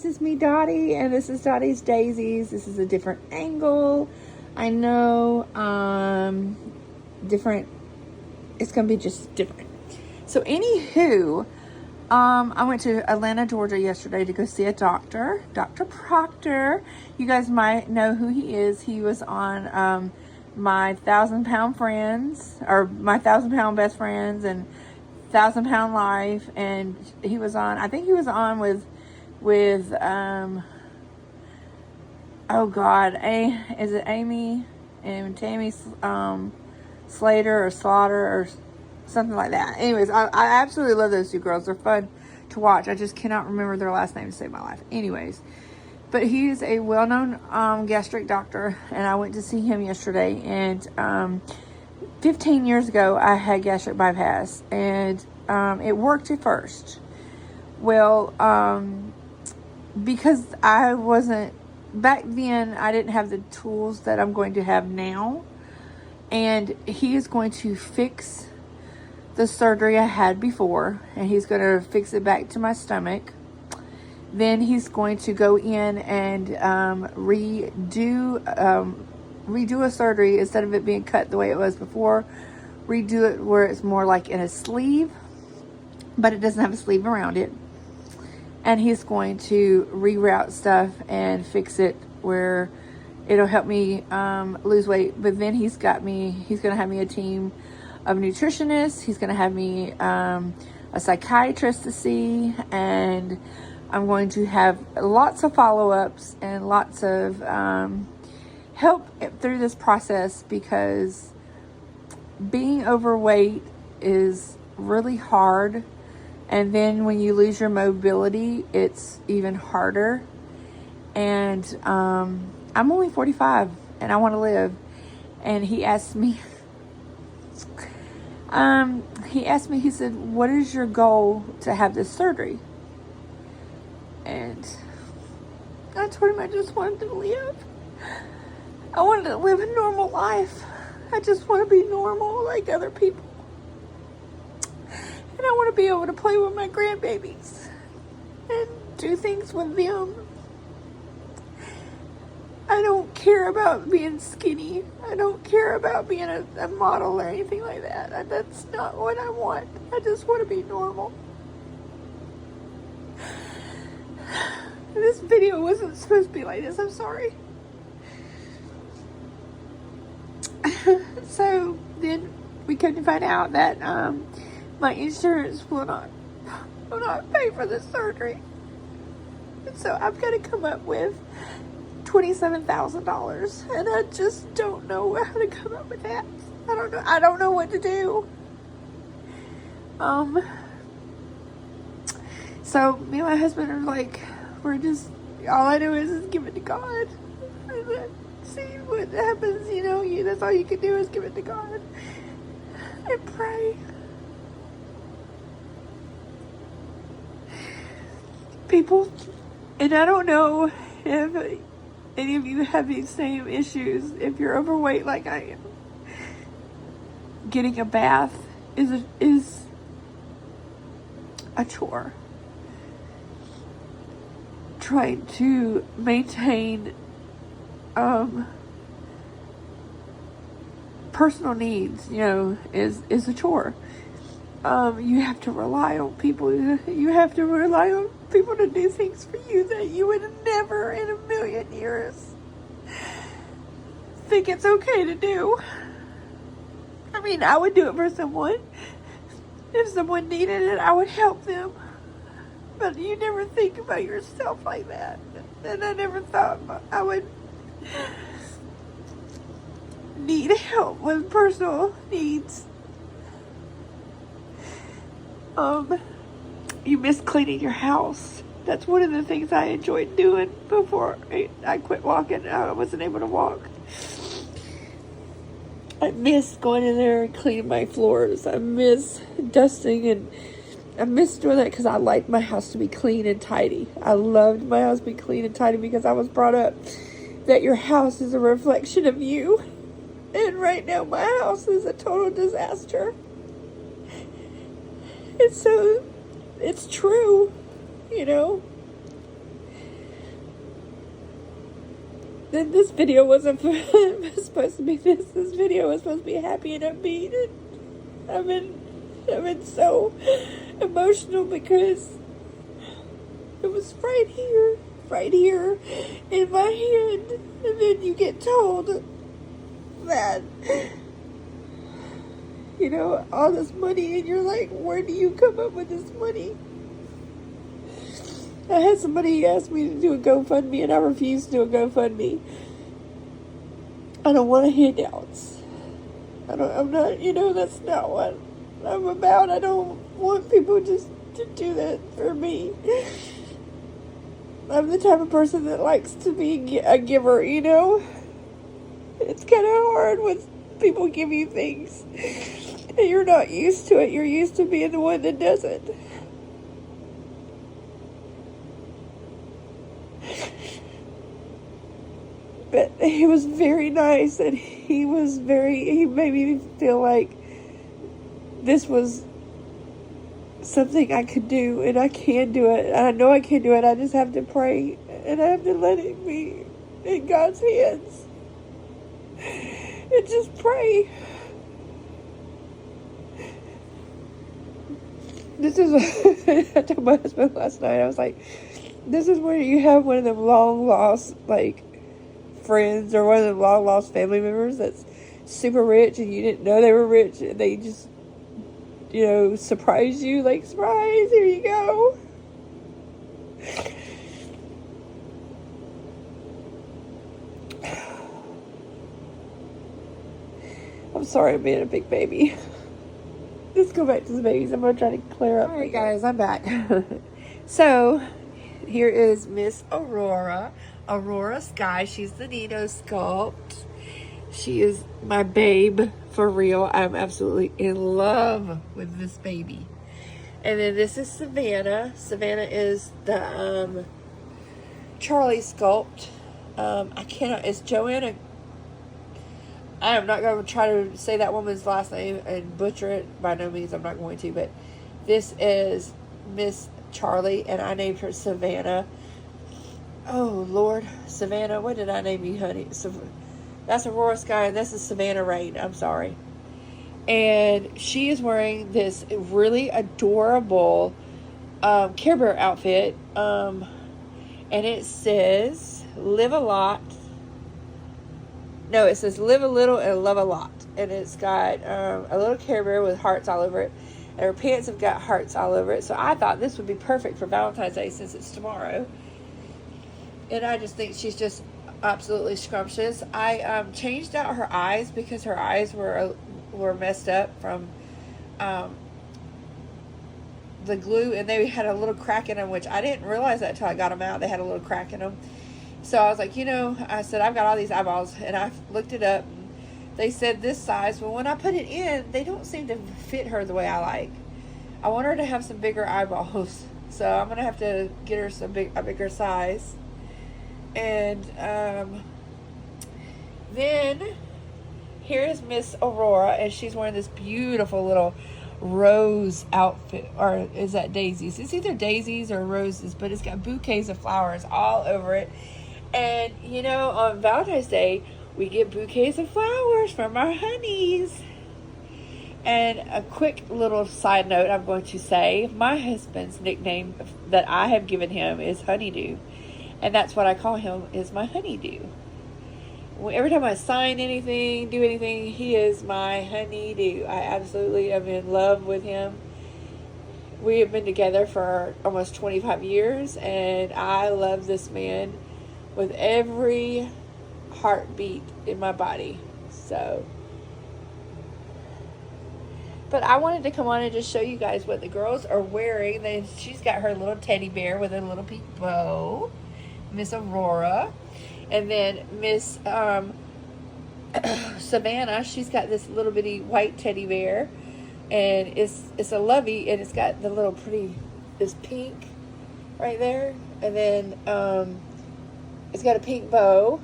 this is me, Dottie, and this is Dottie's Daisies. This is a different angle. I know, different. It's going to be just different. So, anywho, I went to Atlanta, Georgia yesterday to go see a doctor, Dr. Proctor. You guys might know who he is. He was on my 1,000-pound friends, or my 1,000-pound best friends, and 1,000-pound life. And he was on, I think he was on with oh God, is it Amy and Tammy Slater or Slaughter or something like that. Anyways, I absolutely love those two girls. They're fun to watch. I just cannot remember their last name to save my life. Anyways, but he is a well-known gastric doctor, and I went to see him yesterday. And 15 years ago, I had gastric bypass, and it worked at first. Well, because I wasn't, back then, I didn't have the tools that I'm going to have now. And he is going to fix the surgery I had before, and he's going to fix it back to my stomach. Then he's going to go in and redo a surgery. Instead of it being cut the way it was before, redo it where it's more like in a sleeve, but it doesn't have a sleeve around it. And he's going to reroute stuff and fix it where it'll help me lose weight. But then he's going to have me a team of nutritionists. He's going to have me a psychiatrist to see. And I'm going to have lots of follow-ups and lots of help through this process, because being overweight is really hard. And then when you lose your mobility, it's even harder. And I'm only 45 and I want to live. And he asked me, he said, what is your goal to have this surgery? And I told him I just wanted to live. I wanted to live a normal life. I just want to be normal like other people. And I want to be able to play with my grandbabies and do things with them. I don't care about being skinny. I don't care about being a model or anything like that. That's not what I want. I just want to be normal. This video wasn't supposed to be like this. I'm sorry. So then we come to find out that my insurance will not pay for the surgery. And so I've got to come up with $27,000, and I just don't know how to come up with that. I don't know what to do. So me and my husband are like, all I do is give it to God, and then see what happens. That's all you can do is give it to God and pray. People, and I don't know if any of you have these same issues. If you're overweight like I am, getting a bath is a chore. Trying to maintain personal needs, is a chore. You have to rely on people. You have to rely on people to do things for you that you would never in a million years think it's okay to do. I mean, I would do it for someone. If someone needed it, I would help them. But you never think about yourself like that. And I never thought I would need help with personal needs. You miss cleaning your house. That's one of the things I enjoyed doing before I quit walking. I wasn't able to walk. I miss going in there and cleaning my floors. I miss dusting, and I miss doing that because I like my house to be clean and tidy. I loved my house to be clean and tidy because I was brought up that your house is a reflection of you. And right now my house is a total disaster. And so it's true, then this video wasn't supposed to be this. This video was supposed to be happy and upbeat. And I've been so emotional because it was right here in my hand. And then you get told that, you know, all this money, and you're like, where do you come up with this money? I had somebody ask me to do a GoFundMe, and I refused to do a GoFundMe. I don't want handouts. I'm not, you know, that's not what I'm about. I don't want people just to do that for me. I'm the type of person that likes to be a giver, you know? It's kind of hard when people give you things and you're not used to it. You're used to being the one that does it. But he was very nice, and he made me feel like this was something I could do, and I can do it. And I know I can do it. I just have to pray, and I have to let it be in God's hands. And just pray. This is, I told my husband last night, I was like, this is where you have one of them long lost, like, friends, or one of the long lost family members that's super rich and you didn't know they were rich, and they just, you know, surprise you, like, surprise, here you go. I'm sorry I'm being a big baby. Let's go back to the babies. I'm gonna try to clear up. Alright guys, I'm back. So here is Miss Aurora Sky. She's the Nino sculpt. She is my babe for real. I'm absolutely in love with this baby. And then this is Savannah. Savannah is the Charlie sculpt. It's Joanna. I am not going to try to say that woman's last name and butcher it. By no means, I'm not going to. But this is Miss Charlie, and I named her Savannah. Oh, Lord. Savannah, what did I name you, honey? That's Aurora Sky, and this is Savannah Rain. I'm sorry. And she is wearing this really adorable Care Bear outfit. And it says, live a lot. No, it says live a little and love a lot. And it's got a little Care Bear with hearts all over it. And her pants have got hearts all over it. So I thought this would be perfect for Valentine's Day since it's tomorrow. And I just think she's just absolutely scrumptious. I changed out her eyes because her eyes were messed up from the glue. And they had a little crack in them, which I didn't realize that until I got them out. They had a little crack in them. So I was like, you know, I said, I've got all these eyeballs, and I looked it up. And they said this size. Well, when I put it in, they don't seem to fit her the way I like. I want her to have some bigger eyeballs. So I'm going to have to get her a bigger size. And then here is Miss Aurora, and she's wearing this beautiful little rose outfit. Or is that daisies? It's either daisies or roses, but it's got bouquets of flowers all over it. And, you know, on Valentine's Day, we get bouquets of flowers from our honeys. And a quick little side note I'm going to say, my husband's nickname that I have given him is Honeydew. And that's what I call him, is my honeydew. Every time I sign anything, do anything, he is my honeydew. I absolutely am in love with him. We have been together for almost 25 years, and I love this man with every heartbeat in my body. So, but I wanted to come on and just show you guys what the girls are wearing. Then she's got her little teddy bear with a little pink bow, Miss Aurora. And then Miss Savannah, she's got this little bitty white teddy bear, and it's a lovey, and it's got the little pretty, this pink right there, and then it's got a pink bow.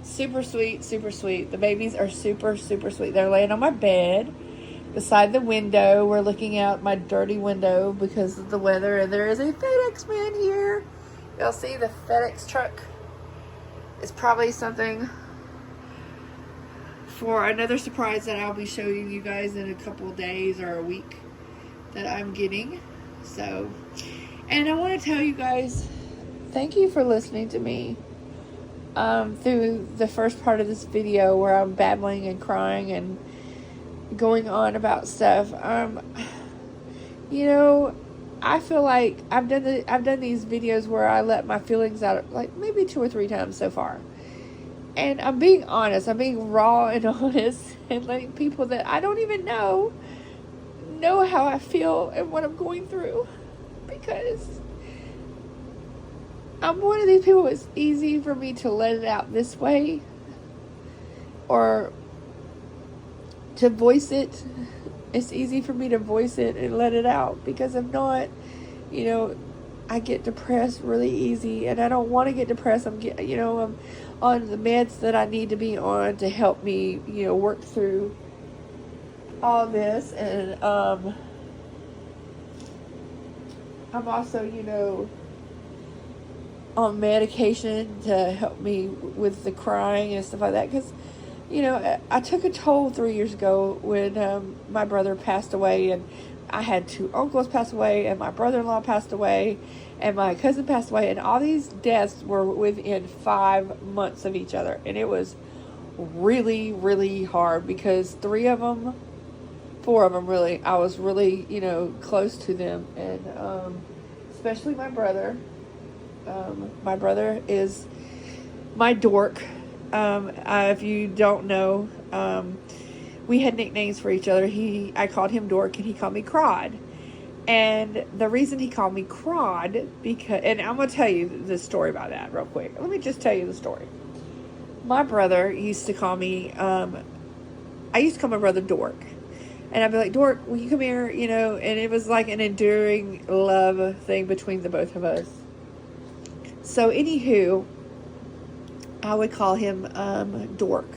Super sweet, super sweet. The babies are super, super sweet. They're laying on my bed beside the window. We're looking out my dirty window because of the weather, and there is a FedEx man here. You'll see the FedEx truck It's probably something for another surprise that I'll be showing you guys in a couple of days or a week that I'm getting. So, and I want to tell you guys, thank you for listening to me through the first part of this video where I'm babbling and crying and going on about stuff. You know, I feel like I've done these videos where I let my feelings out like maybe 2 or 3 times so far. And I'm being honest. I'm being raw and honest, and letting people that I don't even know how I feel and what I'm going through, because I'm one of these people. It's easy for me to let it out this way, or to voice it. It's easy for me to voice it and let it out, because if not, you know, I get depressed really easy, and I don't want to get depressed. I'm on the meds that I need to be on to help me, work through all this, and I'm also, on medication to help me with the crying and stuff like that, because I took a toll 3 years ago when my brother passed away, and I had 2 uncles pass away, and my brother-in-law passed away, and my cousin passed away, and all these deaths were within 5 months of each other. And it was really, really hard, because 4 of them really, I was really, close to them. And especially my brother. My brother is my dork. If you don't know, we had nicknames for each other. I called him Dork, and he called me Crod. And the reason he called me Crod, and I'm going to tell you the story about that real quick. Let me just tell you the story. My brother used to call me, I used to call my brother Dork. And I'd be like, Dork, will you come here? And it was like an enduring love thing between the both of us. So anywho, I would call him Dork.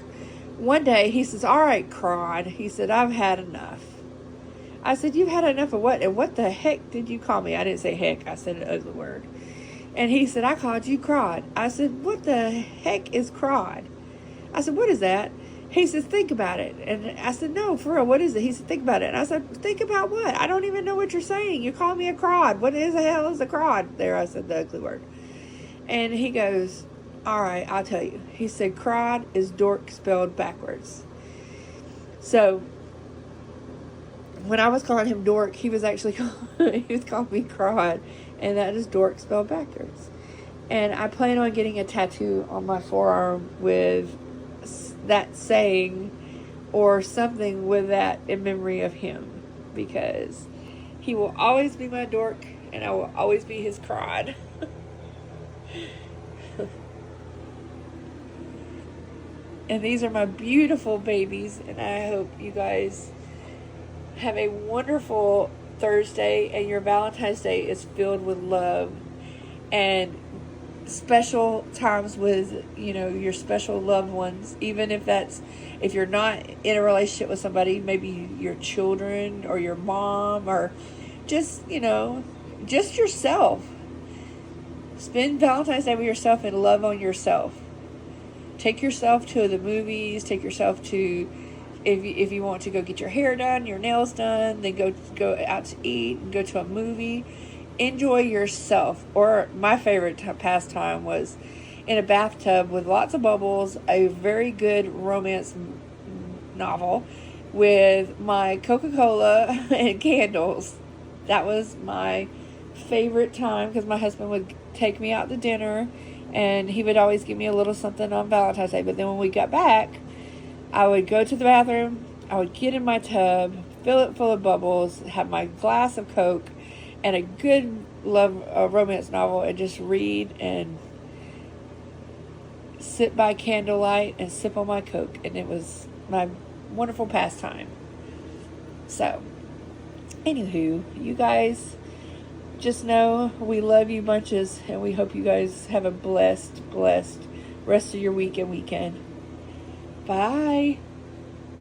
One day he says, all right, Crod. He said, I've had enough. I said, you've had enough of what? And what the heck did you call me? I didn't say heck. I said an ugly word. And he said, I called you Crod. I said, what the heck is Crod? I said, what is that? He says, think about it. And I said, no, for real, what is it? He said, think about it. And I said, think about what? I don't even know what you're saying. You call me a Crod. What the hell is a Crod? There, I said the ugly word. And he goes, all right, I'll tell you. He said, Crod is dork spelled backwards. So when I was calling him Dork, he was actually calling me Crod, and that is dork spelled backwards. And I plan on getting a tattoo on my forearm with that saying, or something with that in memory of him, because he will always be my dork, and I will always be his Crod. And these are my beautiful babies, and I hope you guys have a wonderful Thursday, and your Valentine's Day is filled with love and special times with, your special loved ones. Even if you're not in a relationship with somebody, maybe your children or your mom, or just yourself. Spend Valentine's Day with yourself and love on yourself. Take yourself to the movies. Take yourself to, if you want to go get your hair done, your nails done, then go out to eat and go to a movie. Enjoy yourself. Or my favorite pastime was in a bathtub with lots of bubbles, a very good romance novel with my Coca-Cola and candles. That was my favorite time, because my husband would take me out to dinner, and he would always give me a little something on Valentine's Day. But then when we got back, I would go to the bathroom, I would get in my tub, fill it full of bubbles, have my glass of Coke, and a good romance novel, and just read and sit by candlelight and sip on my Coke. And it was my wonderful pastime. So, anywho, you guys just know we love you bunches, and we hope you guys have a blessed rest of your week and weekend. Bye.